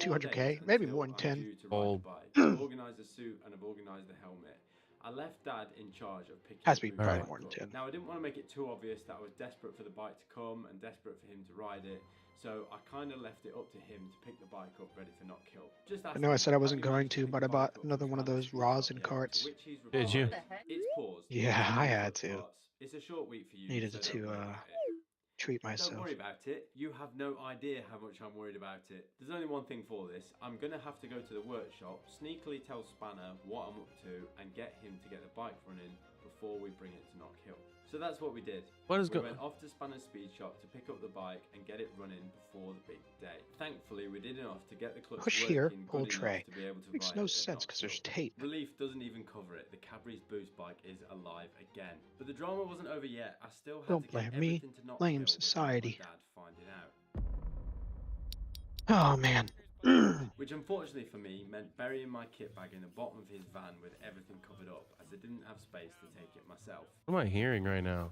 200K, days maybe until more than I'm 10. due to ride Oh. the bike. I've organised the suit and I've organised the helmet. I left Dad in charge of picking Has the to be boost probably bike more than up. 10. Now I didn't want to make it too obvious that I was desperate for the bike to come and desperate for him to ride it, so I kind of left it up to him to pick the bike up ready for not kill. Just I asked know I him, said I "Have wasn't you going managed to, pick but the I bike bought up another from one of Spanish those Street raws Shop and yet?" To carts. which he's Did you? replied, "It's paused. Yeah, I had to. Parts. It's a short week for you, Needed so to don't worry about it." treat Don't myself. worry about it. You have no idea how much I'm worried about it. There's only one thing for this. I'm going to have to go to the workshop, sneakily tell Spanner what I'm up to, and get him to get the bike running before we bring it to Knock Hill. So that's what we did. What is We going? went off to Spanner's speed shop to pick up the bike and get it running before the big day. Thankfully, we did enough to get the clutch Push working here, good pull enough tray. to be able to Makes ride no it at sense Knock because there's Hill. tape. Relief doesn't even cover it. The Cadbury's Boost bike is alive again. But the drama wasn't over yet. I still had Don't to blame get me. everything to Knock Blame Hill without society. my dad finding out. Oh man. Which unfortunately for me meant burying my kit bag in the bottom of his van with everything covered up, as I didn't have space to take it myself. What am I hearing right now?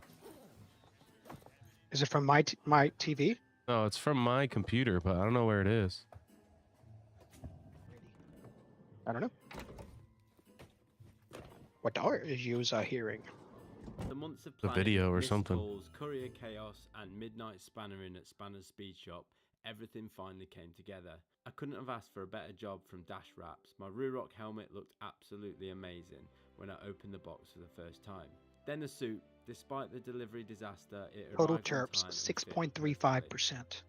Is it from my TV? No, it's from my computer, but I don't know where it is. I don't know. What are you hearing? The months of The planning, video or missed something. calls, courier chaos, and midnight spannering at Spanner's speed shop, everything finally came together. I couldn't have asked for a better job from Dash Wraps. My Ruroc helmet looked absolutely amazing when I opened the box for the first time. Then the suit, despite the delivery disaster, it Total arrived on chirps, time and fit 6.35%.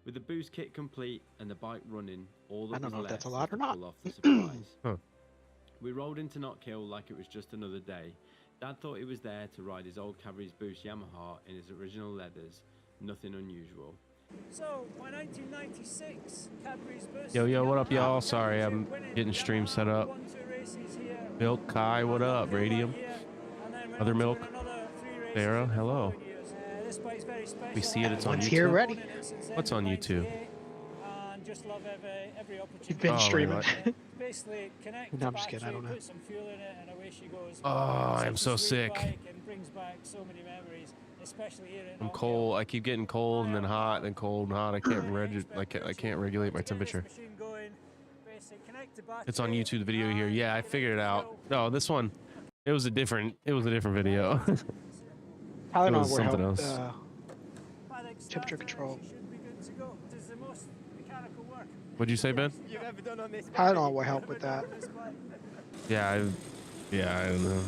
with the boost kit complete and the bike running, all that I don't was know if left that's a was lot to or not. pull off the supplies. Huh. We rolled into Knock Hill like it was just another day. Dad thought he was there to ride his old Cadbury's Boost Yamaha in his original leathers, nothing unusual. So, my 1996 Cadbury's Boost. Yo, what up, y'all? Yamaha Sorry, I'm Championship winning getting stream set up. Yamaha 1-2 races here. Milk, Kai, what up? Radium, And then went Other on to Milk, win another 3 races Farah, in the hello. following years. This bike's very special. We see it, it's on One's YouTube. here ready. I've owned it since What's on YouTube? 98, and just love every opportunity. You've been Oh, streaming. really? Basically, connect No, the I'm just kidding, I battery, don't know. put some fuel in it, and away she goes. Oh, I'm Such a so sweet sick. bike and brings back so many memories, especially here in I'm Knock cold. Hill. I keep getting cold and then hot, then cold and hot. I can't regulate my temperature. It's on YouTube video here. Yeah, I figured it out. No, this one, it was a different video. Tylenol It was will something help. else. Temperature control. What'd you say, Ben? Tylenol will help with that. Yeah, I don't know.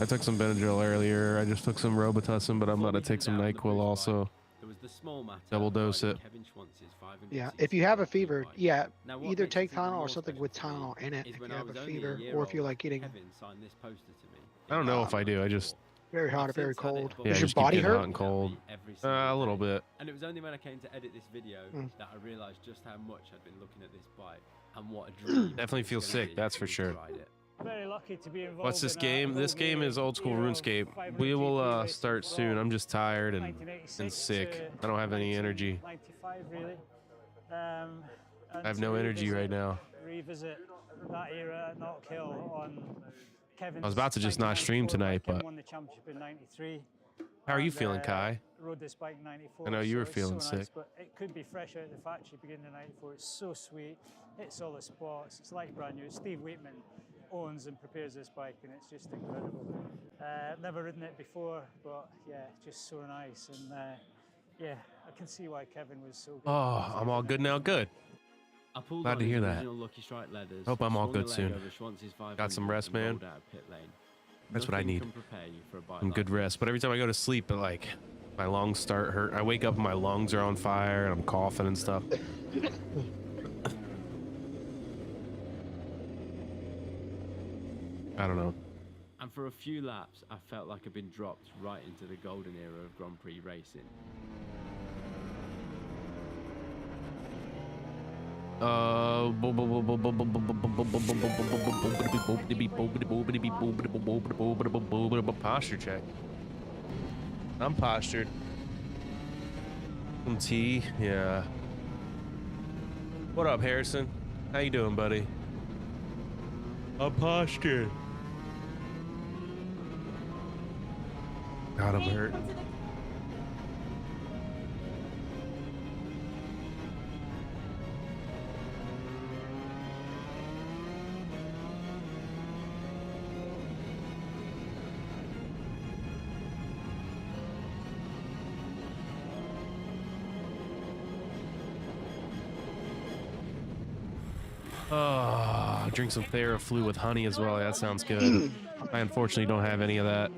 I took some Benadryl earlier. I just took some Robitussin, but I'm gonna take some NyQuil also. There was the small matter Double of dose riding it. Kevin Schwantz's 500 Yeah, cc if you have a bike. fever, yeah, Now, what either makes take this even Tylenol or more something special with to me Tylenol in it is if when you I have a was only fever year or if you old, like getting Kevin signed this poster to me. I don't know if I do. I just very hot or I've very since had it cold. above Yeah, Does just your keep body getting hurt? hot and cold. Every A single little day. bit. And it was only when I came to edit this video Mm. that I realized just how much I'd been looking at this bike and what a dream. Definitely it was feel gonna sick, be that's for me to sure. ride it. Very lucky to be involved. What's this in game? This game is old school RuneScape. We will start soon. I'm just tired and sick. I don't have any energy. 95 really. I have no energy right now. Revisit that era at Knock Hill on Kevin's. I was about to just not stream 1994 tonight, bike. Kevin but won the championship in '93. how are you and, feeling, Kai? Rode this bike in '94. I know you were so it's feeling so nice, sick. but it could be fresh out of the factory beginning of '94. It's so sweet. Hits all the spots. It's like brand new. Steve Wheatman owns and prepares this bike, and it's just incredible. Never ridden it before, but yeah, just so nice. And yeah, I can see why Kevin was so good. Oh, I'm all good now. Good. I pulled Glad on to his hear that. original Lucky Strike leathers, Hope I'm all swung the good leg soon. over Schwantz's 500 Got some rest, and man. rolled out of pit lane. That's what I Nothing need. can prepare you for a bike Some like good this. rest. But every time I go to sleep, my lungs start hurt. I wake up and my lungs are on fire and I'm coughing and stuff. I don't know. And for a few laps, I felt like I'd been dropped right into the golden era of Grand Prix racing. Posture check. I'm postured. Some tea, yeah. What up, Harrison? How you doing, buddy? I'm postured. God, I'm hurt. Oh, drink some Theraflu with honey as well. That sounds good. I unfortunately don't have any of that.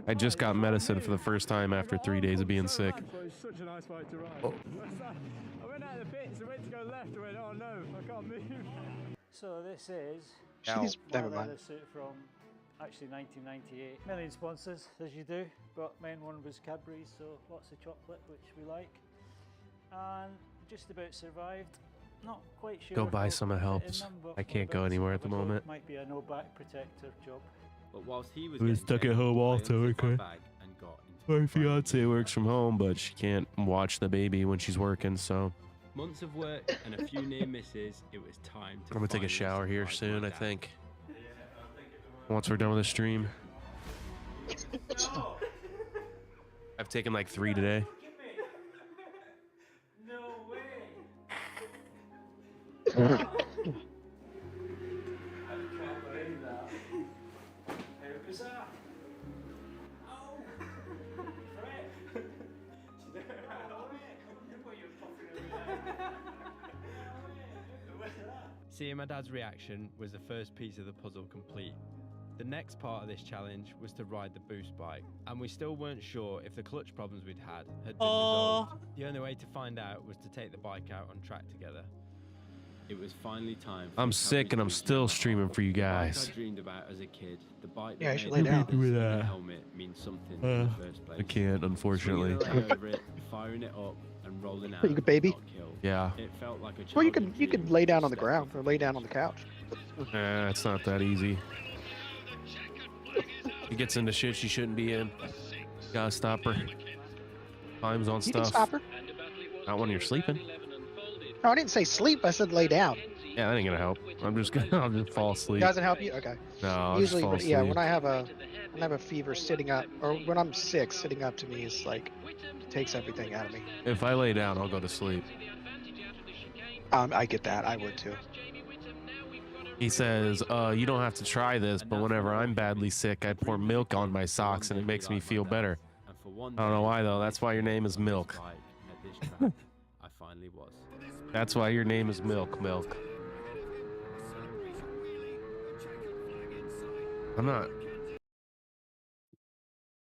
I just got medicine for the first time after 3 days of being sick. Oh. I went out of the pits, I went to go left, I went, oh no, I can't move. So this is Never my mind. leather suit from actually 1998. Million sponsors, as you do, but main one was Cadbury's, so lots of chocolate, which we like. And just about survived. Not quite sure. Go if buy I'll some, it fit in helps. them, but I can't go about anywhere at the survival. moment. Might be a no back protector job. But whilst he was We're getting stuck at changed, home I also, unzipped my okay. bag and got into My the front fiance seat. works from home, but she can't watch the baby when she's working, so Months of work and a few near misses, it was time to I'm gonna take a finally shower here surprise soon, my I dad. think. Once we're done with the stream. I've taken like 3 today. No way! Seeing my dad's reaction was the first piece of the puzzle complete. The next part of this challenge was to ride the boost bike, and we still weren't sure if the clutch problems we'd had been resolved. The only way to find out was to take the bike out on track together. It was finally time. For I'm the sick and I'm Cadbury's still boost streaming for you bike guys. I dreamed about as a kid. The bike Yeah, that you should made lay the down. brothers in Do the that. helmet means something in the first place. I can't, unfortunately. Swinging the leg over it, firing it up, and rolling out. You good baby? not kill. Yeah. It felt like a Well, you childhood can dream lay to down on the step ground off or a lay down on cliff. the couch. It's not that easy. She gets into shit she shouldn't be in. Gotta stop her. Times on You can stuff. stop her. Not when you're sleeping. No, I didn't say sleep. I said lay down. Yeah, that ain't gonna help. I'll just fall asleep. Doesn't help you? Okay. No, I'll Usually, just fall when, asleep. yeah, when I have a fever, sitting up, or when I'm sick, sitting up to me is like takes everything out of me. If I lay down, I'll go to sleep. I get that. I would too. He says, you don't have to try this, but whenever I'm badly sick, I pour milk on my socks and it makes me feel better. And for one I don't know day, why though. That's why your name is on this Milk. bike at this track, I finally was. That's why your name is Milk. I'm not. What's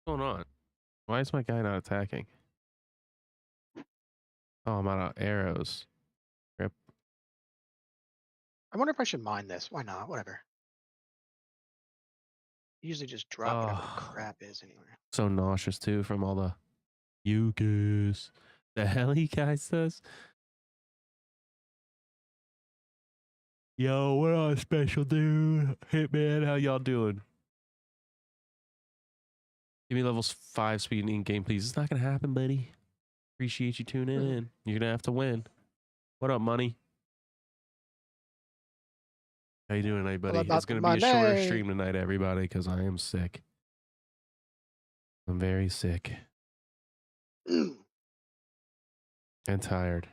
going on? Why is my guy not attacking? Oh, I'm out of arrows. Rip. I wonder if I should mine this. Why not? Whatever. Usually just drop whatever the Oh. crap is anyway. So nauseous too from all the mucus. The heli guy says. Yo, what on special, dude? Hitman, how y'all doing? Give me levels 5 speed in game, please. It's not gonna happen, buddy. Appreciate you tuning in. You're gonna have to win. What up, money? How you doing tonight, buddy? about It's gonna be a shorter money? stream tonight, everybody, because I am sick. I'm very sick and tired.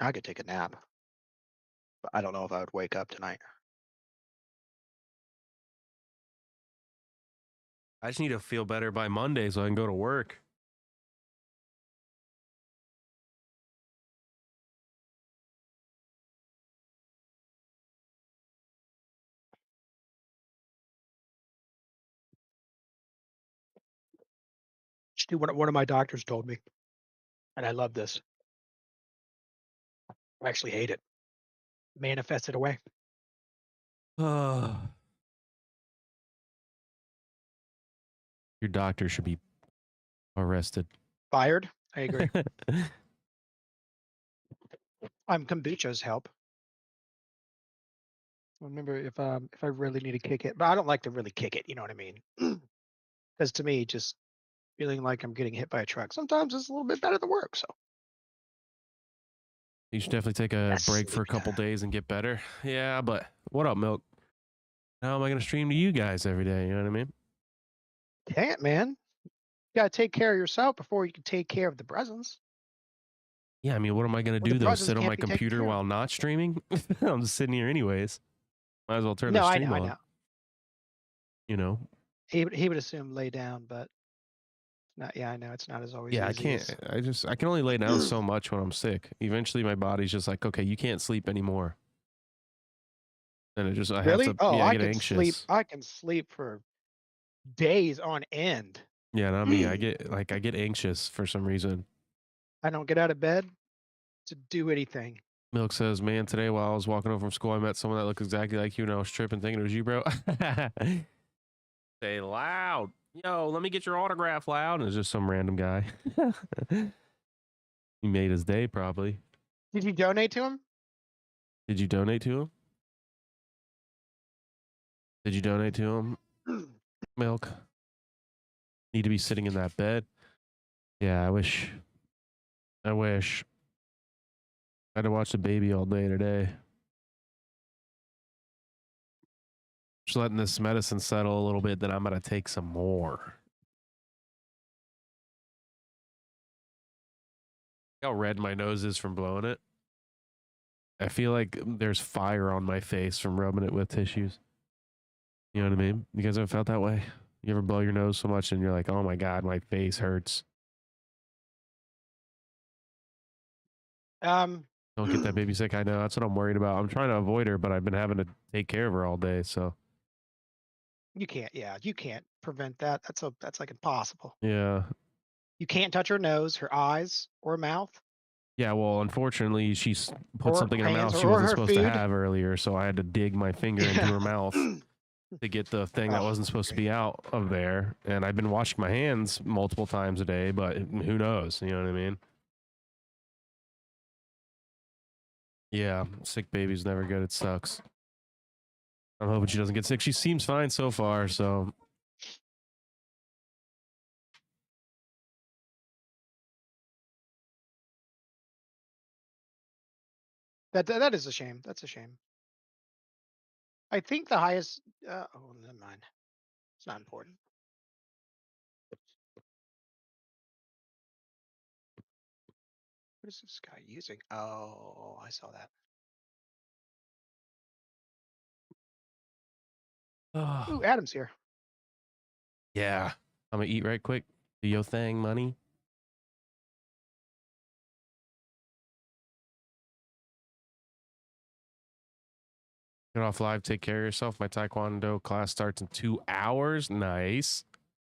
I could take a nap, but I don't know if I would wake up tonight. I just need to feel better by Monday so I can go to work. Stu, one of my doctors told me, and I love this. I actually hate it. Manifest it away. Your doctor should be arrested. Fired. I agree. Kombucha's help. Remember, if I really need to kick it, but I don't like to really kick it. You know what I mean? Because to me, just feeling like I'm getting hit by a truck sometimes is a little bit better than work. So You should definitely take a Yes. break for a couple days and get better. Yeah, but what up, Milk? How am I going to stream to you guys every day? You know what I mean? can't, man. You gotta take care of yourself before you can take care of the presents. Yeah, I mean, what am I going to Well, do, the though? presents Sit on can't my be taken computer care of. while not streaming? I'm just sitting here anyways. Might as well turn No, the I stream know, I on. know. You know? He would assume lay down, but Yeah, I know it's not as always Yeah, I easy can't. as I can only lay down so much when I'm sick. Eventually, my body's just like, okay, you can't sleep anymore, and I have Really? to. Oh, Yeah, I I get can sleep. anxious. I can sleep for days on end. Yeah, not me. I get anxious for some reason. I don't get out of bed to do anything. Milk says, "Man, today while I was walking home from school, I met someone that looked exactly like you, and I was tripping, thinking it was you, bro." Say loud, yo, let me get your autograph, loud. And it's just some random guy. He made his day, probably. Did you donate to him? Did you donate to him? Did you donate to him? Milk. Need to be sitting in that bed. Yeah, I wish. I wish. I had to watch the baby all day today. Just letting this medicine settle a little bit, then I'm gonna take some more. How red my nose is from blowing it. I feel like there's fire on my face from rubbing it with tissues. You know what I mean? You guys ever felt that way? You ever blow your nose so much and you're like, oh my God, my face hurts. Um, Don't get that baby sick. I know. That's what I'm worried about. I'm trying to avoid her, but I've been having to take care of her all day. So, you can't. Yeah, you can't prevent that. That's like impossible. yeah. You can't touch her nose, her eyes, or mouth, Yeah, well, unfortunately, put or something in her hands, mouth she or wasn't her supposed to food. have earlier. So I had to dig my finger into her mouth to get the thing that Oh, wasn't supposed to be out of there. And I've been washing my hands multiple times a day, but who knows? You know what I mean? Yeah, sick baby's never good. It sucks. I'm hoping she doesn't get sick. She seems fine so far, so that is a shame. That's a shame. I think the highest. Oh, never mind. It's not important. What is this guy using? Oh, I saw that. Ooh, Adam's here. yeah. I'm gonna eat right quick. Do your thing, money. Get off live. Take care of yourself. My Taekwondo class starts in 2 hours. Nice.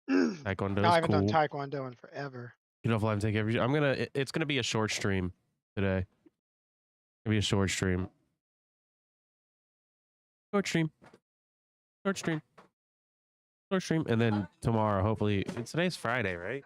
No, Taekwondo's I haven't done cool. Taekwondo in forever. Get off live and take care of yourself. It's gonna be a short stream today. It'll be a short stream. Short stream. Short stream. Short stream. And then tomorrow, hopefully, today's Friday, right?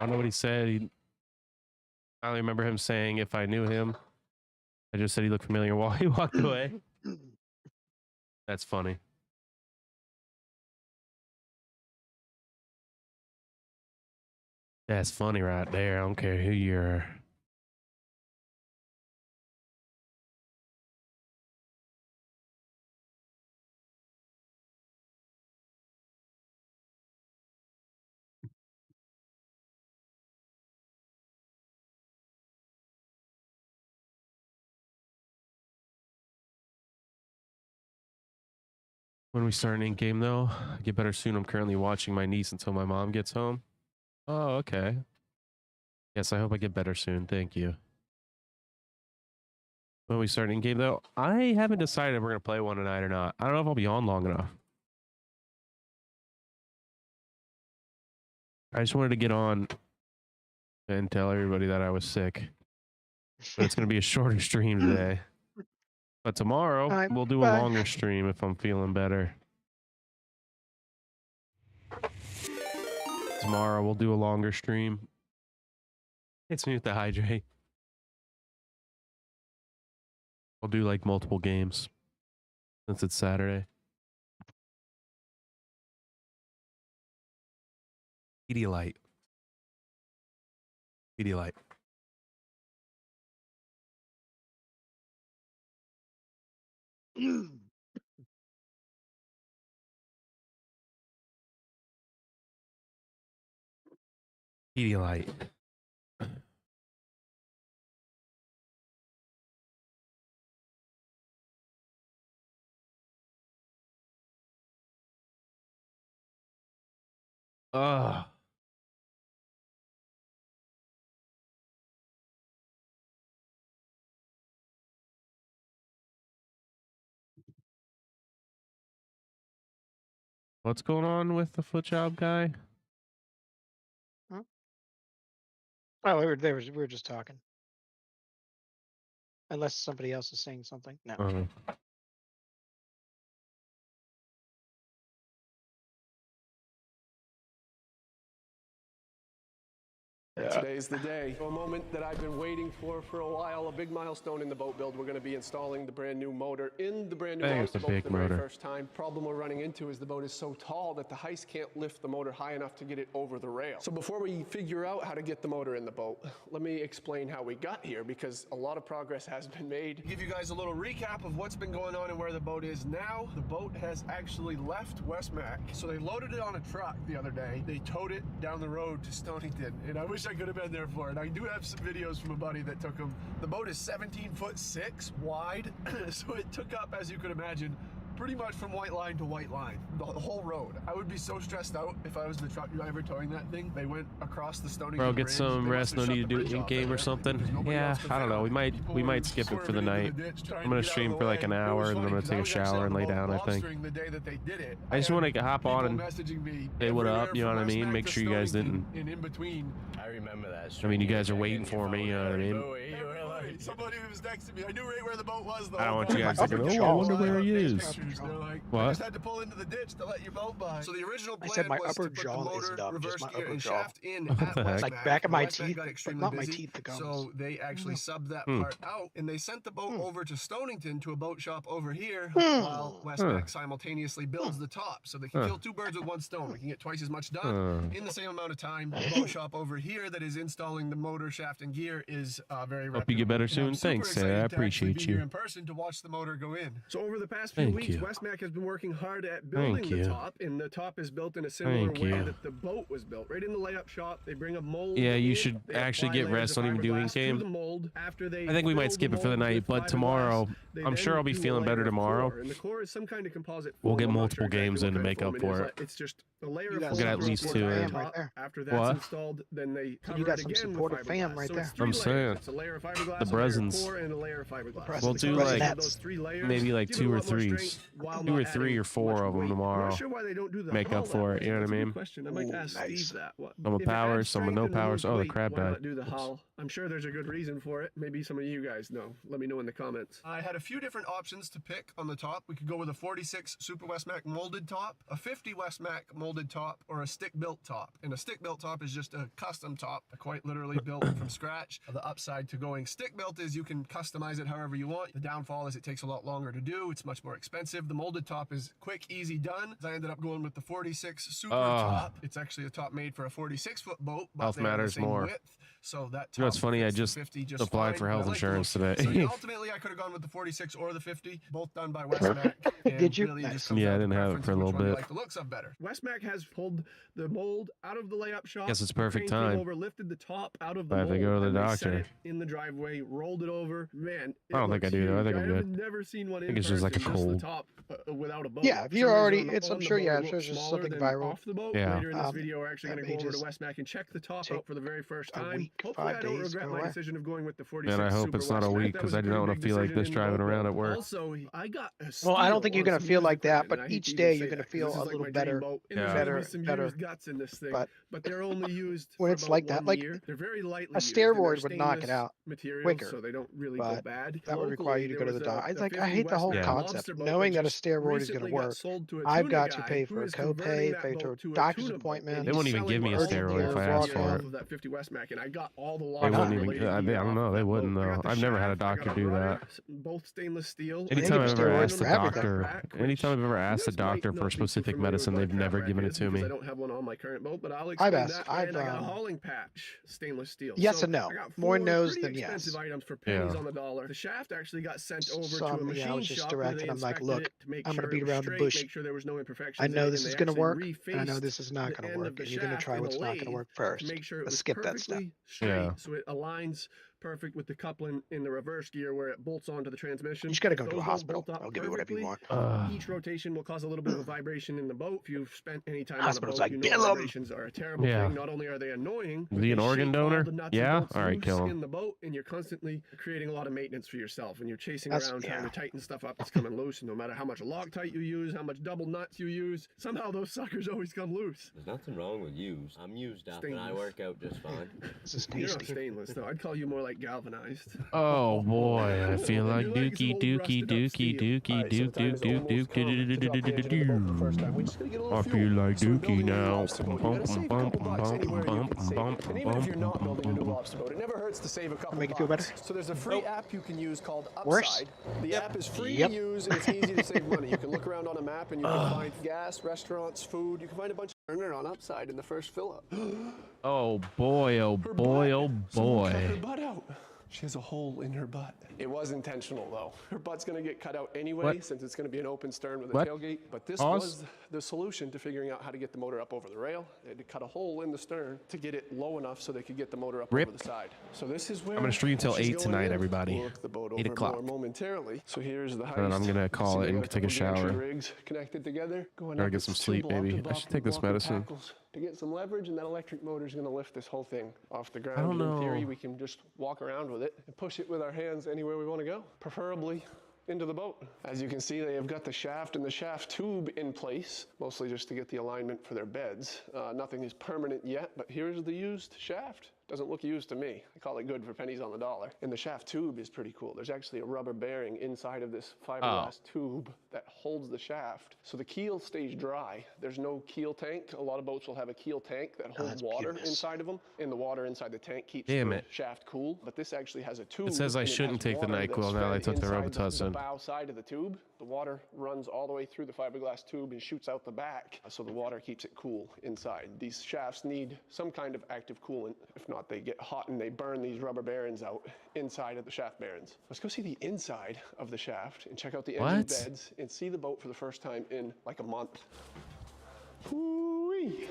I don't know what he said. I only remember him saying, if I knew him, I just said he looked familiar while he walked away. That's funny. That's funny right there. I don't care who you're. When we start an in game, though, get better soon. I'm currently watching my niece until my mom gets home. Oh, okay. Yes, I hope I get better soon. Thank you. When we start in game, though, I haven't decided if we're going to play one tonight or not. I don't know if I'll be on long enough. I just wanted to get on and tell everybody that I was sick. But it's going to be a shorter stream today. But tomorrow, Bye. we'll do a Bye. longer stream if I'm feeling better. Tomorrow, we'll do a longer stream. It's me with the hydrate. I'll do like multiple games since it's Saturday. Pedialyte. Pedialyte. Pedialyte. Ugh. What's going on with the foot job guy? Oh, we were just talking. Unless somebody else is saying something. No. Today's the day. A moment that I've been waiting for a while. A big milestone in the boat build. We're going to be installing the brand new motor in the brand new boat It's a for big the very motor. first time. Problem we're running into is the boat is so tall that the heist can't lift the motor high enough to get it over the rail. So before we figure out how to get the motor in the boat, let me explain how we got here, because a lot of progress has been made. To give you guys a little recap of what's been going on and where the boat is now. The boat has actually left Westmac. So they loaded it on a truck the other day. They towed it down the road to Stonington, and I wish I could have been there for it. I do have some videos from a buddy that took them. The boat is 17'6" wide, so it took up, as you could imagine, pretty much from white line to white line, the whole road. I would be so stressed out if I was the truck driver towing that thing. They went across the Stonington Bro, get Bridge. some They rest. must No have need to shut do the it bridge in off game there or something. because nobody Yeah, else could I don't fit know. on. We might People we were might skip it for the swerving night. into the ditch, trying I'm to gonna get out of stream the for like way. an It hour was and then I'm funny gonna 'cause take I a was actually shower on and the lay boat down, I think. lobstering the day that they did it. I just had want to hop on and people messaging me say what everywhere up, you know from what I mean? Westmac Make to sure you guys Stonington didn't. and in between. I remember that. I mean, you guys are waiting for me, you know what I mean? Somebody was texting me. I knew right where the boat was, though. I don't want you guys thinking, thinking, oh, oh, I I wonder upper where he Face is. pictures. They're like, What? I just had to pull into the ditch to let your boat by. So the original I plan said my was upper to put the jaw is motor, dumb, just reverse my gear, upper and jaw. shaft in What at the heck? Westmac. Like back of my Westmac teeth, got but extremely not my busy, teeth, the gums. so they actually subbed that part out, and they sent the boat over to Stonington to a boat shop over here while Westmac simultaneously builds the top, so they can kill two birds with one stone. We can get twice as much done in the same amount of time. The boat shop over here that is installing the motor, shaft, and gear is very Hope you get better reputable. And I'm soon. Thanks, super Sarah. I excited to actually appreciate be here you. in person to watch the motor go in. So over the past few Thank weeks, you. Westmac has been working hard at building the you. top, and the top is built in a similar Thank way you. that the boat was built. Right in the layup shop, they bring a mold. Yeah, you in, should they actually apply get layers rest. of Don't even do fiberglass in-game. to the mold. After they I think we might fill skip the it for the mold night, with but fiberglass, tomorrow, they I'm then sure I'll be do a feeling better layer of tomorrow. core, and the core is some kind of composite We'll foam. get I'm not multiple sure exactly games what in to kind of make foam up it for is. it. It's just a layer You of got foam We'll get at throughout least the two entire in. Fam right top. there. After that's What? installed, then they cover you got it some again with supportive fam fiberglass. right So there. it's three I'm layers. saying. It's a layer of fiberglass, The a layer of Bresons. core, and a layer of fiberglass. Press- We'll The do combination like of those three layers maybe like give two it a or lot more threes. strength while 2 or not 3 adding or 4 much of them weight. I'm tomorrow. not sure why they don't do the Make hull up for that it, you know way. what I That's a good mean? question. I might Ooh, ask nice. Steve that. Some with If it adds powers, some with strength no and powers. moves Oh, the weight, crab why died. not do the Oops. hull? I'm sure there's a good reason for it. Maybe some of you guys know. Let me know in the comments. I had a few different options to pick on the top. We could go with a 46 Super Westmac molded top, a 50 Westmac molded top, or a stick-built top. And a stick-built top is just a custom top, quite literally built from scratch. The upside to going stick-built is you can customize it however you want. The downfall is it takes a lot longer to do. It's much more expensive. The molded top is quick, easy, done. I ended up going with the 46 Super top. It's actually a top made for a 46-foot boat, but Health they have the matters same more. width. So that You know what's top funny? I fits the just 50 just applied fine. for I health like the insurance look. today. So yeah, ultimately, I could have gone with the 46 or the 50, both done by Westmac. And Did you? Really Nice. just comes Yeah, I down to didn't have it preference for a of which little one you bit. like the looks of better. Westmac has pulled the mold out of the layup shop. Guess it's The perfect crane came time. over, lifted the top out of the I have to mold, go to the and they set doctor. it in the driveway, rolled it over. Man, I don't think I do, though. I think I'm I've good. never seen one I in think it's just like a person, cold. the top without a boat. Yeah, if For you're some already, reason, it's, on I'm the sure, boat, yeah, it I'm sure looks it's just smaller something than viral. off the boat. Yeah. Later in this Um, video, we're actually that going to may go over to just Westmac and check the top take out for the very first a time. week, Hopefully, 5 I don't days, regret go my away. decision of going with the 46 Man, I hope Super it's not a Westmac. week That because was I a do pretty not want big to feel like decision this in the driving boat around build. at work. Also, I got a Well, I steal don't think you're on gonna some feel used like that, equipment, but and I hate each to day even you're say gonna that 'cause feel this a is like little my dream better, boat, and Yeah. there's gonna better, be some better. used guts in this thing, But but they're only used when for it's about like that, 1 like year. They're very lightly a used, and they're steroid would knock it stainless out. material, Wake lighter, so they don't really go but bad. that would require you to go to the doc. It's like, I hate the whole 50 concept, lobster boat knowing that a just steroid is going recently to got work. sold to a I've tuna got to guy pay who for a is converting copay, that pay boat for a to a doctor's tuna boat, appointment. and They wouldn't he's even give me a selling all steroid the if I gear asked for off it. of that 50 Westmac, and I got all the They lobster wouldn't even. related I gear don't off know. of They that wouldn't boat. I though. got the I've never had a shaft, I doctor got do rudder, that. both stainless steel. Anytime give I've ever steroids asked for a everything. doctor, anytime I've ever asked a doctor for a specific medicine, they've never given it to me. I don't have one on my current boat, but I'll I've explain asked. that. I've And I got a hauling patch, stainless steel. yes So and no. I got More four no's pretty than expensive yes. items for pennies Yeah. on the dollar. The shaft actually got sent over to a Some, machine I was just shop direct, where they and I'm like, inspected look, it to make I'm sure going to it beat was around the straight, bush. make sure there was no imperfections I in know it, this and is they going to actually work, and I know refaced this is not the going to end work, of the and you're going to shaft try in what's the not going to lathe work to first. make sure it Let's was skip that step. perfectly straight, Yeah. so it aligns perfect with the coupling in the reverse gear where it bolts onto the transmission. You just got to go to Those a don't hospital. bolt up I'll give you whatever you perfectly. want. Each rotation will cause a little bit of a vibration in the boat. If you've spent any time Hospital's on a boat, like, you know "Kill 'em." vibrations are a terrible Yeah. thing. Not only are they annoying, Is but he an they organ shake all donor? the nuts and Yeah? bolts All right, loose kill him. in the boat, and you're constantly creating a lot of maintenance for yourself. And you're chasing That's- around trying yeah. to tighten stuff up that's coming loose. And no matter how much Loctite you use, how much double nuts you use, somehow those suckers always come loose. There's nothing wrong with used. I'm used up and I Stainless. work out just fine. This is You're not tasty. stainless, though. I'd call you more like galvanized. Oh boy, I feel like Your legs dookie, hold dookie, rusted up dookie, steel. dookie, Alright, so the dook, time dook, is dook, almost dook, come to drop the engine in the boat the first time. We just gotta get a little I fuel. feel like So we're dookie building a new now. lobster boat. You gotta save a couple bucks anywhere you can save it. And even if you're not building a new lobster boat, it never hurts to save a couple Make it feel better? bucks. So there's a free app you can use called Worse? Upside. The app is free Yep. to use and it's easy to save money. You can look around on a map and you can find gas, restaurants, food. You can find a bunch of earner on Upside in the first fill up. Oh boy, oh Her boy, butt. oh Someone cut her boy. butt out. She has a hole in her butt. It was intentional though. Her butt's gonna get cut out anyway What? since it's gonna be an open stern with a What? tailgate. But this Pause. was the solution to figuring out how to get the motor up over the rail. They had to cut a hole in the stern to get it low enough so they could get the motor up Rip. over the side. So this is where I'm gonna stream till she's 8 going tonight, in. everybody. We'll look the boat 8 over o'clock. more momentarily. So here's the heist. And then I'm gonna You call see it they and got take a couple gantry shower. rigs connected together. Going Gotta up get with some two sleep, maybe. I block-to-block should take this walking medicine. tackles to get some leverage, and that electric motor is going to lift this whole thing off the ground. don't And in theory, know. we can just walk around with it and push it with our hands anywhere we want to go, preferably into the boat. As you can see, they have got the shaft and the shaft tube in place, mostly just to get the alignment for their beds. Nothing is permanent yet, but here's the used shaft. Doesn't look used to me. I call it good for pennies on the dollar. And the shaft tube is pretty cool. There's actually a rubber bearing inside of this fiberglass tube that holds the shaft. So the keel stays dry. There's no keel tank. A lot of boats will have a keel tank that holds that's water beauteous. inside of them. And the water inside the tank keeps Damn the it. shaft cool. But this actually has a tube. It says I and shouldn't has take the water NyQuil that's now that I fed took the inside the Robitussin. bow side of the tube. The water runs all the way through the fiberglass tube and shoots out the back. So the water keeps it cool inside. These shafts need some kind of active coolant. If not, they get hot and they burn these rubber bearings out inside of the shaft bearings. Let's go see the inside of the shaft and check out the engine What? beds and see the boat for the first time in like a month. Woo-wee.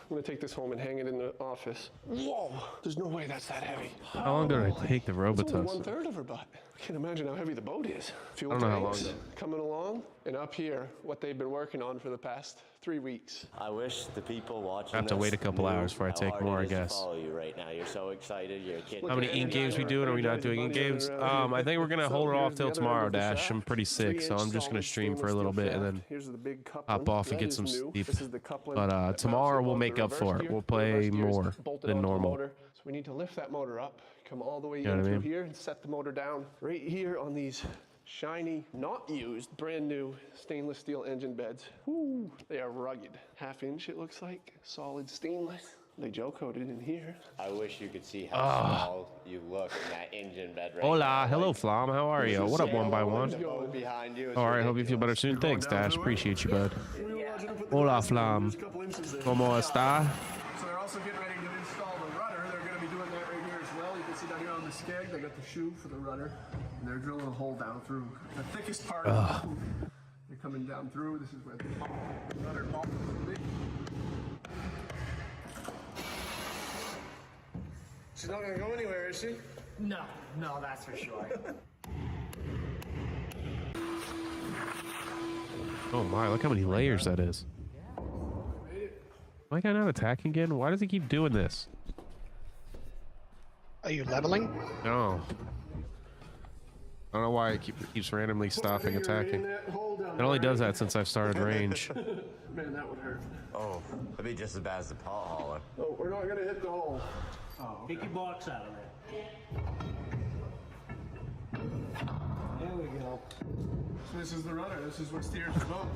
I'm gonna take this home and hang it in the office. Whoa, there's no way that's that heavy. How long did I take the It's only Robitussin? 1/3 of her butt. I can't imagine how heavy the boat is. Fuel I don't know how tanks long coming along, and up here, what they've been working on for the past 3 weeks. I wish the people watching I have to this wait a couple knew hours before I how take hard more, it I is to guess. follow you right now. You're so excited. You're a kid. How many ink games we doing? Are we not doing ink games? I think we're gonna hold it off till tomorrow, Dash. I'm pretty sick, so I'm just gonna stream for a little bit and then Here's the big hop coupling. off and That get is some new. sleep. This is the coupling But that mounts tomorrow it we'll onto make the up reverse for it. gear. We'll The play reverse gear is more bolted than onto the normal. motor. So we need to lift that motor up, come all the way know in what I through mean? here and set the motor down right here on these shiny, not used, brand new stainless steel engine beds. Woo, they are rugged. 1/2 inch it looks like, solid stainless. They gel coated in here. I wish you could see how small you look in that engine bed right now. Hola, hello Like, Flam, how are you? What up, one by one? the boat behind you is All right, hope you feel better ridiculous. soon. Thanks, Dash. Appreciate you, bud. Hola, Flam. ¿Cómo está? So they're also getting ready to install the rudder. They're going to be doing that right here as well. You can see down here on the skeg, they got the shoe for the rudder. And they're drilling a hole down through the thickest part of the boat. They're coming down through. This is where the rudder pump will be. She's not going to go anywhere, is she? No, that's for sure. Oh my, look how many layers that is. Why am I not attacking again? Why does he keep doing this? Are you leveling? No. I don't know why it keeps randomly stopping attacking. It only does that since I've started range. Man, that would hurt. Oh, that'd be just as bad as the pot hauler. Oh, we're not going to hit the hole. Take your box out of there. So this is the rudder. This is what steers the boat.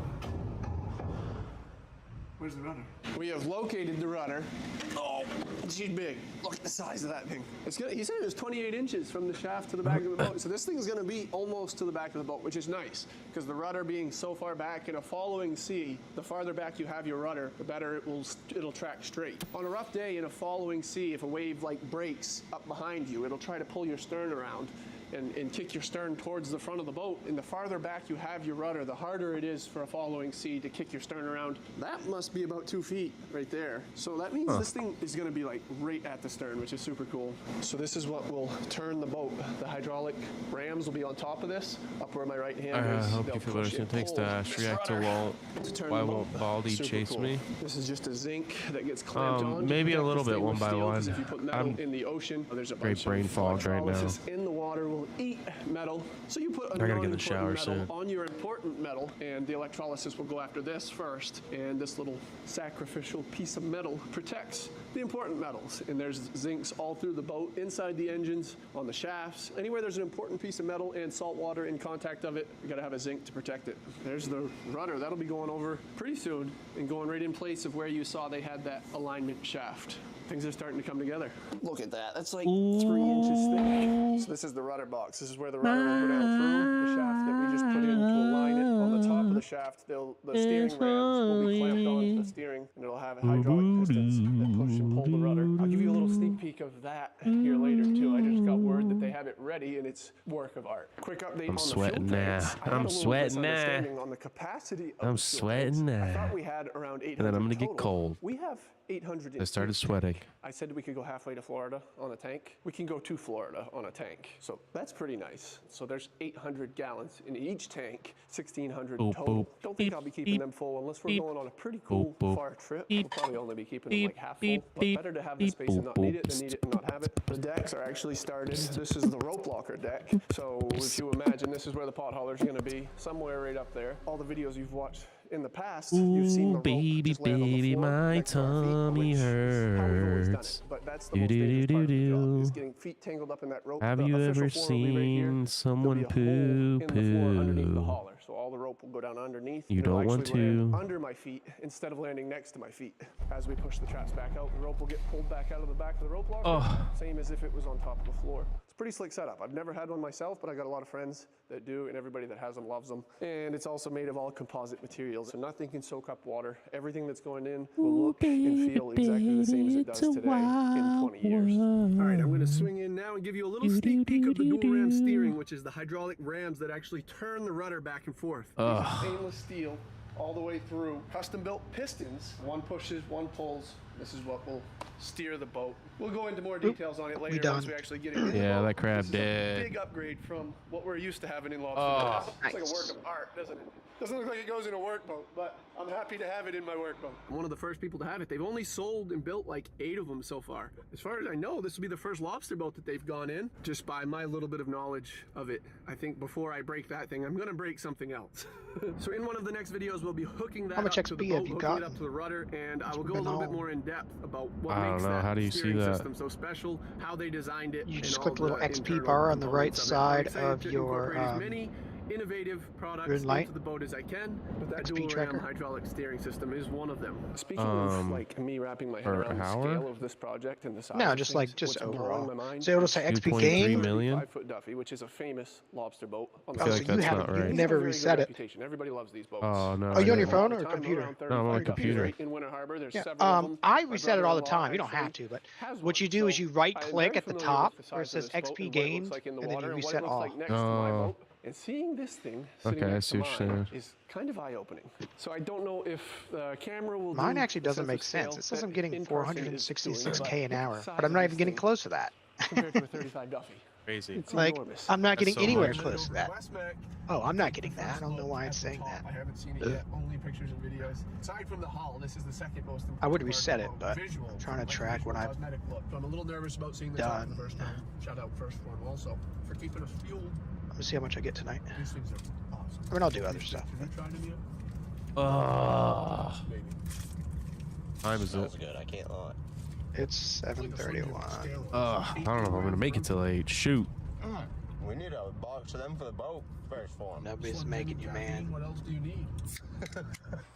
Where's the rudder? We have located the rudder. Oh, she's big. Look at the size of that thing. It's gonna, he said it was 28 inches from the shaft to the back of the boat. So this thing's gonna be almost to the back of the boat, which is nice, because the rudder being so far back in a following sea, the farther back you have your rudder, the better it'll track straight. On a rough day in a following sea, if a wave like breaks up behind you, it'll try to pull your stern around and kick your stern towards the front of the boat. And the farther back you have your rudder, the harder it is for a following sea to kick your stern around. That must be about 2 feet right there. So that means this thing is gonna be like right at the stern, which is super cool. So this is what will turn the boat. The hydraulic rams will be on top of this, up where my right hand I is. hope They'll you feel push better soon. and Thanks, pull Dash. this React to rudder Walt. to turn Why the won't boat. Baldy Super chase cool. me? This is just a zinc that gets clamped on. to Maybe a protect little the bit, one stainless by steel, 'cause one. if you put metal I'm in the ocean, there's a great bunch brain of fog right now. electrolysis in the water will eat metal. So you put a I gotta get in the non-important shower metal soon. on your important metal, and the electrolysis will go after this first. And this little sacrificial piece of metal protects the important metals. And there's zincs all through the boat, inside the engines, on the shafts. Anywhere there's an important piece of metal and salt water in contact of it, you gotta have a zinc to protect it. There's the rudder. That'll be going over pretty soon and going right in place of where you saw they had that alignment shaft. Things are starting to come together. Look at that. That's like 3 inches thick. So this is the rudder box. This is where the rudder will go down through the shaft that we just put in to align it. On the top of the shaft, the steering rams will be clamped onto the steering, and it'll have hydraulic pistons that push and pull the rudder. I'll give you a little sneak peek of that here later too. I just got word that they have it ready, and it's work of art. Quick update on the sweating fuel now. tanks. I had a I'm little sweating now. misunderstanding on the capacity of I'm the fuel sweating tanks. I now. thought we had around 800 And then I'm gonna get total. cold. We have 800. I started sweating. I said we could go halfway to Florida on a tank. We can go to Florida on a tank. So that's pretty nice. So there's 800 gallons in each tank, 1,600 Boop, total. boop. Don't think Beep, I'll be keeping beep, them full unless we're beep. going on a pretty cool Boop, boop. far trip. Beep, We'll probably only be keeping beep, them like half beep, full, but beep, better to have the beep, space and boop, not need it boop. than need it and not have it. The decks are actually started. This is the rope locker deck. So if you imagine, this is where the pot haulers are going to be, somewhere right up there. All the videos you've watched in the past, you've seen the rope baby, just land on the baby, floor my next to our feet, tummy which is how we've always done hurts. it. But that's the most dangerous part of the job, Do-do-do-do-do. is getting feet tangled up in that rope. Have The you official ever floor will be right here. seen someone There'll be a hole in the floor underneath the poo-poo? hauler. So all the rope will go down underneath. You and it'll don't want actually land to. under my feet instead of landing next to my feet. As we push the traps back out, the rope will get pulled back out of the back of the rope locker, Oh. same as if it was on top of the floor. It's a pretty slick setup. I've never had one myself, but I got a lot of friends that do, and everybody that has them loves them. And it's also made of all composite materials, so nothing can soak up water. Everything that's going in will look and feel exactly the same as it does today in 20 years. All right, I'm going to swing in now and give you a little sneak peek of the dual ram steering, which is the hydraulic rams that actually turn the rudder back and forth. These are stainless steel all the way through. Custom built pistons. One pushes, one pulls. This is what will steer the boat. We'll go into more details on it later once we actually get it in the Yeah, boat. that crab This is a dead. big upgrade from what we're used to having in lobster boats. It's like a work of art, doesn't it? Doesn't look like it goes in a workboat, but I'm happy to have it in my workboat. I'm one of the first people to have it. They've only sold and built like 8 of them so far. As far as I know, this will be the first lobster boat that they've gone in, just by my little bit of knowledge of it. I think before I break that thing, I'm gonna break something else. So in one of the next videos, we'll be hooking that How much up to the XP boat, have you hooking it gotten? up to the rudder, and I will go a been little bit home. more in depth about what I don't makes know. that How do you see steering that? system so special, how they designed it. You and just all click the little the XP internal bar on the right components of it. I'm side excited of to your, incorporate as many innovative products green light. into the boat as I can, but that XP dual tracker. ram hydraulic steering system is one of them. Speaking of like me wrapping my head per around the hour? scale of this project and the size No, of just things, like just what's overall in my overall. mind, So it'll say XP 2.3 game. million? 5-foot Duffy, which is a famous lobster boat on the I feel Oh, like so you that's haven't, not you right. never Very good reset it. reputation. Everybody loves these boats. Oh, no. Oh, you on I your didn't. phone All or the a time, computer? around No, I'm on a 35 computer. in Winter Harbor. There's Yeah, several of them. I My reset it all the brother-in-law time. You don't have actually to, but has what you one. do is So you right I am click very at the familiar top with the where it size of says this boat XP and what it looks games, like in the and then water you and what it reset looks all. like next to my Oh. boat. And seeing this thing sitting Okay, I next see to what you're mine saying. is kind of eye-opening. So I don't know if the camera will Mine do actually the doesn't sense of make sense. scale It says that I'm getting in person is doing, 466K an but hour, the size but I'm of not this even getting thing close to that. compared to a 35 Duffy. Crazy. It's Like, enormous. I'm not That's getting so anywhere much. close to that. Oh, I'm not getting that. I don't know why it's saying that. I haven't seen it yet. Only pictures and videos. Aside from the hull, this is the second most important I would part reset of it, the but visual, I'm trying to like track visual when I cosmetic look. So I'm a little nervous about seeing the top for the done. first time. Shout out First Form also for keeping us fueled. Let me see how much I get tonight. These things are awesome. I mean, I'll do other stuff. Have you tried them yet? Maybe. Time is it? Smells good, I can't lie. It's 7:31. I don't know if I'm gonna make it till 8. Shoot. We need a box of them for the boat first form. Nobody's making you, man. What else do you need?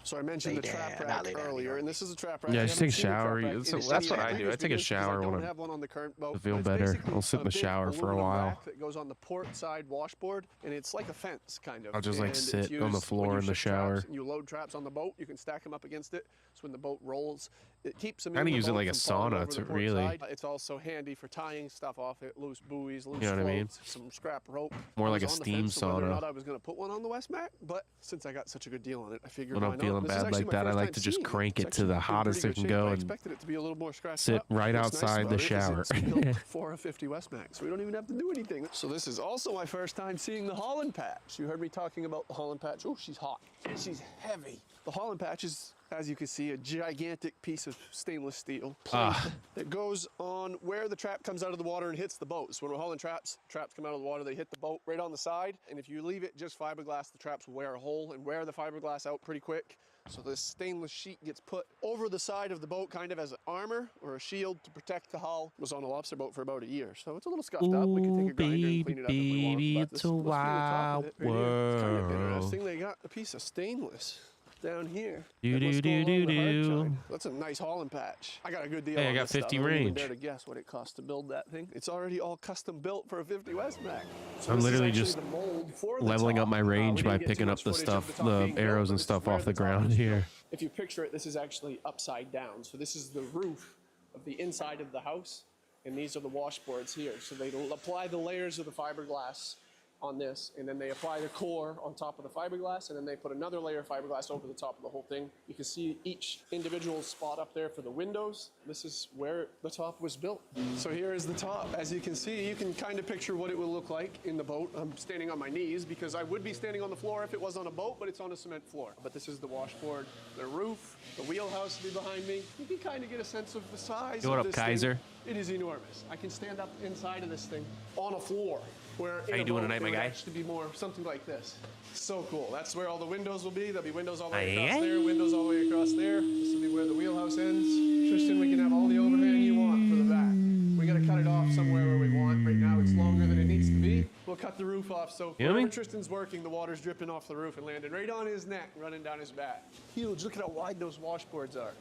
So I mentioned Lay the trap down, not rack lay down, earlier, Leroy. and this is a trap rack. Yeah, You just haven't take a seen the trap shower. rack. That's It is what I huge. do. I take a Because shower I when don't I'm have one on the current boat, I feel but it's better. basically I'll sit in the a big shower for a aluminum while. rack that goes on the port side washboard, and it's like a fence, kind of. I'll just, like, And it's sit on the used when floor you in the ship traps shower. and you load traps on the boat, you can stack them up against it, so when the boat rolls, it keeps them in Kinda the use it boat like a from falling sauna over to the port really- side. It's also handy for tying stuff off it, loose buoys, loose You know what I mean? floats, some scrap rope. More I like was a on the steam fence of whether or sauna. not I was going to put one on the Westmac, but since I got such a good deal on it, I figured When why I'm not? feeling This is bad actually like my that, I first like time to just seeing it. crank It's it to actually the in hottest pretty it can good go shape. I and expected it to be a little more scratched sit up. right What's nice outside about the it is shower. it's built for a 50 Westmac, so we don't even have to do anything. So this is also my first time seeing the Holland patch. You heard me talking about the Holland patch. Oh, she's hot. She's heavy. The Holland patch is, as you can see, a gigantic piece of stainless steel plate that goes on where the trap comes out of the water and hits the boat. So when we're hauling traps come out of the water, they hit the boat right on the side. And if you leave it just fiberglass, the traps will wear a hole and wear the fiberglass out pretty quick. So this stainless sheet gets put over the side of the boat kind of as an armor or a shield to protect the hull. It was on a lobster boat for about a year, so it's a little scuffed up. We can take a grinder and clean it up if we want. baby, But it's this a must be the top of wild it right here. It's kind of world. interesting. They got a piece of stainless down here. Do, That must do, go do, along the hard do, side. do. That's a nice Holland patch. I got a good deal Hey, I on got this stuff. 50 I don't even range. dare to guess what it cost to build that thing. It's already all custom built for a 50 Westmac. So I'm this is literally actually just the mold for the leveling top. up my range We by didn't get too picking up much the footage of stuff, top the being built, arrows but and this is stuff where off the top ground was built. here. If you picture it, this is actually upside down. So this is the roof of the inside of the house, and these are the washboards here. So they apply the layers of the fiberglass on this, and then they apply the core on top of the fiberglass, and then they put another layer of fiberglass over the top of the whole thing. You can see each individual spot up there for the windows. This is where the top was built. So here is the top. As you can see, you can kind of picture what it will look like in the boat. I'm standing on my knees because I would be standing on the floor if it was on a boat, but it's on a cement floor. But this is the washboard, the roof, the wheelhouse will be behind me. You can kind of get a sense of the size Yo, what of up, this thing. Kaiser? It is enormous. I can stand up inside of this thing on a floor. Where How you doing tonight, my guy? Actually, be more something like this. So cool. That's where all the windows will be. There'll be windows all the way Aye, across aye. there, windows all the way across there. This will be where the wheelhouse ends. Tristan, we can have all the overhang you want for the back. We gotta cut it off somewhere where we want. Right now, it's longer than it needs to be. We'll cut the roof off so You know what I wherever mean? Tristan's working, the water's dripping off the roof and landing right on his neck, running down his back. Huge. Look at how wide those washboards are.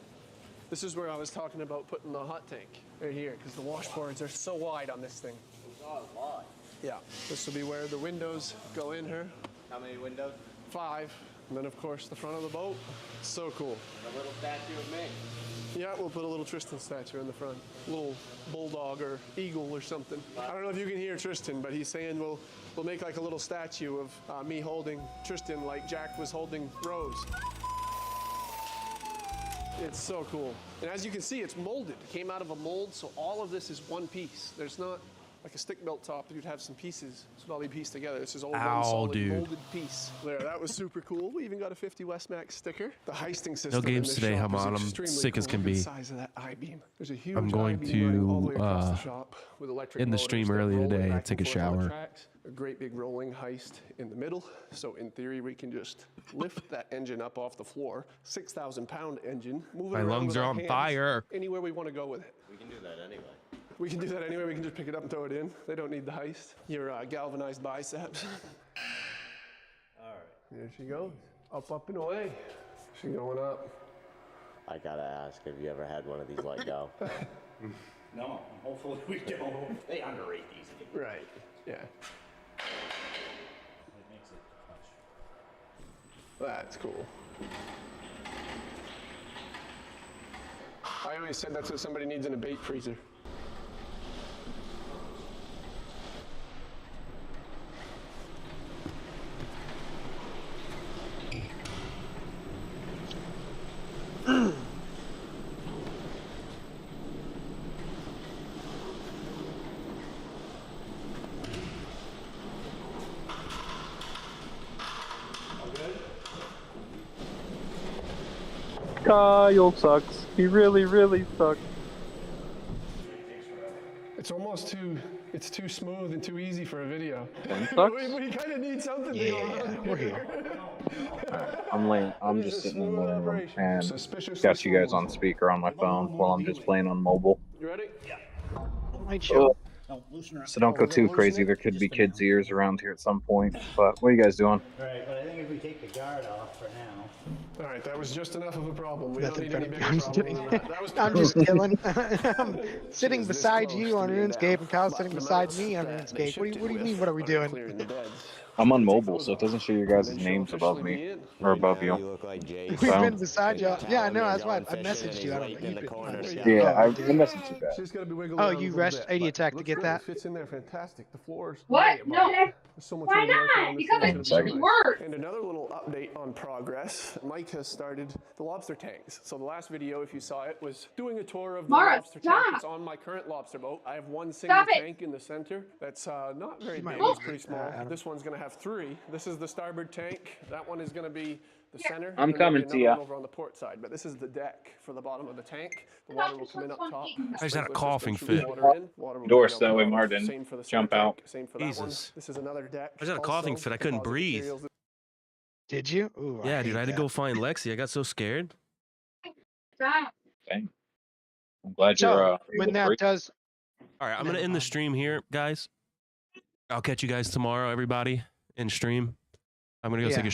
This is where I was talking about putting the hot tank right here, because the washboards are so wide on this thing. Yeah, this will be where the windows go in here. How many windows? 5. And then, of course, the front of the boat. So cool. A little statue of me. Yeah, we'll put a little Tristan statue in the front. A little bulldog or eagle or something. I don't know if you can hear Tristan, but he's saying we'll make like a little statue of me holding Tristan like Jack was holding Rose. It's so cool. And as you can see, it's molded. It came out of a mold, so all of this is one piece. There's not like a stick built top, you'd have some pieces. So it'll all be pieced together. This is all one solid dude. molded piece. There, that was super cool. We even got a 50 Westmac sticker. The heisting system. games in this today, shop is Haman. I'm extremely sick as cool. can Look at be. the size of that I-beam. There's a huge I'm going I-beam running all the way to, across the shop with electric in the motors stream that earlier roll it today, back take and a forth on the shower. tracks. A great big rolling heist in the middle. So in theory, we can just lift that engine up off the floor. 6,000-pound engine. Move it My around lungs with are our on hands fire. Anywhere we want to go with it. We can do that anyway. We can do that anyway. We can just pick it up and throw it in. They don't need the heist. Your galvanized biceps. All right. There she goes. Up, up, and away. She's going up. I gotta ask, have you ever had one of these let go? No, hopefully we don't. They underrate these things. Right. Yeah. It makes it much. That's cool. I always said that's what somebody needs in a bait freezer. Kyle sucks. He really, really sucks. It's almost it's too smooth and too easy for a video. Sucks? we kind of need something to go Yeah, on. we're here. I'm just sitting in the living room and got you guys on speaker on my phone while I'm just playing on mobile. You ready? Light show. No, loosen her up. So don't go Oh, too loosen crazy. it? There could be Just a kids' minute. ears around here at some point. But what are you guys doing? Right, but I think if we take the guard off for now. All right, that was just enough of a problem. We Nothing don't need any funny. bigger I'm just problem kidding. than that. That was I'm just perfect. killing. I'm sitting She was this beside close you to on being RuneScape, down. and Kyle's But sitting the beside mouse me on that they RuneScape. What shipped do it you mean? with What are we are doing? clearing the beds. I'm on Take mobile, those so it off, doesn't show your and guys' then she'll names above officially me be in. or Right above now, you. you look like Jason. We've So- been beside you. Yeah, I know. You're That's why going I fishing messaged and you. I he's don't waiting know. in the corner You, shouting. Yeah, oh, I you did. messaged you back. She's got to be wiggling Oh, around you a little rushed bit, 80 but attack to looks get good. that? It fits in there fantastic. The floors. What? great, No. but there's so much Why wood work not? on this Because thing, it it's gonna be second. nice. works. And another little update on progress. Mike has started the lobster tanks. So the last video, if you saw it, was doing a tour of the Mara, lobster tank stop. that's on my current lobster boat. I have one single Stop it. tank in the center that's not very You might big. lose It's pretty me. small. Adam. This one's going to have 3. This is the starboard tank. That one is going to be the center. I'm and there'll be coming to another ya. one over on the port side. But this is the deck for the bottom of the tank. The water will come in up top. I just had a Sprinkler coughing system shoots fit. water in. Water will Doors, drain out that way the Mar bottom. didn't Same for the jump center out. tank. Same for that one. Jesus. This is another deck. I just had a coughing also. fit. I couldn't Composite breathe. materials. Did you? Ooh, Yeah, dude, hate I had to that. go find Lexi. I got so scared. Stop. Dang. I'm glad So you're when able to that breathe. does, All right, I'm gonna Never end the mind. stream here, guys. I'll catch you guys tomorrow, everybody, in stream. I'm gonna go take Yeah. a shit.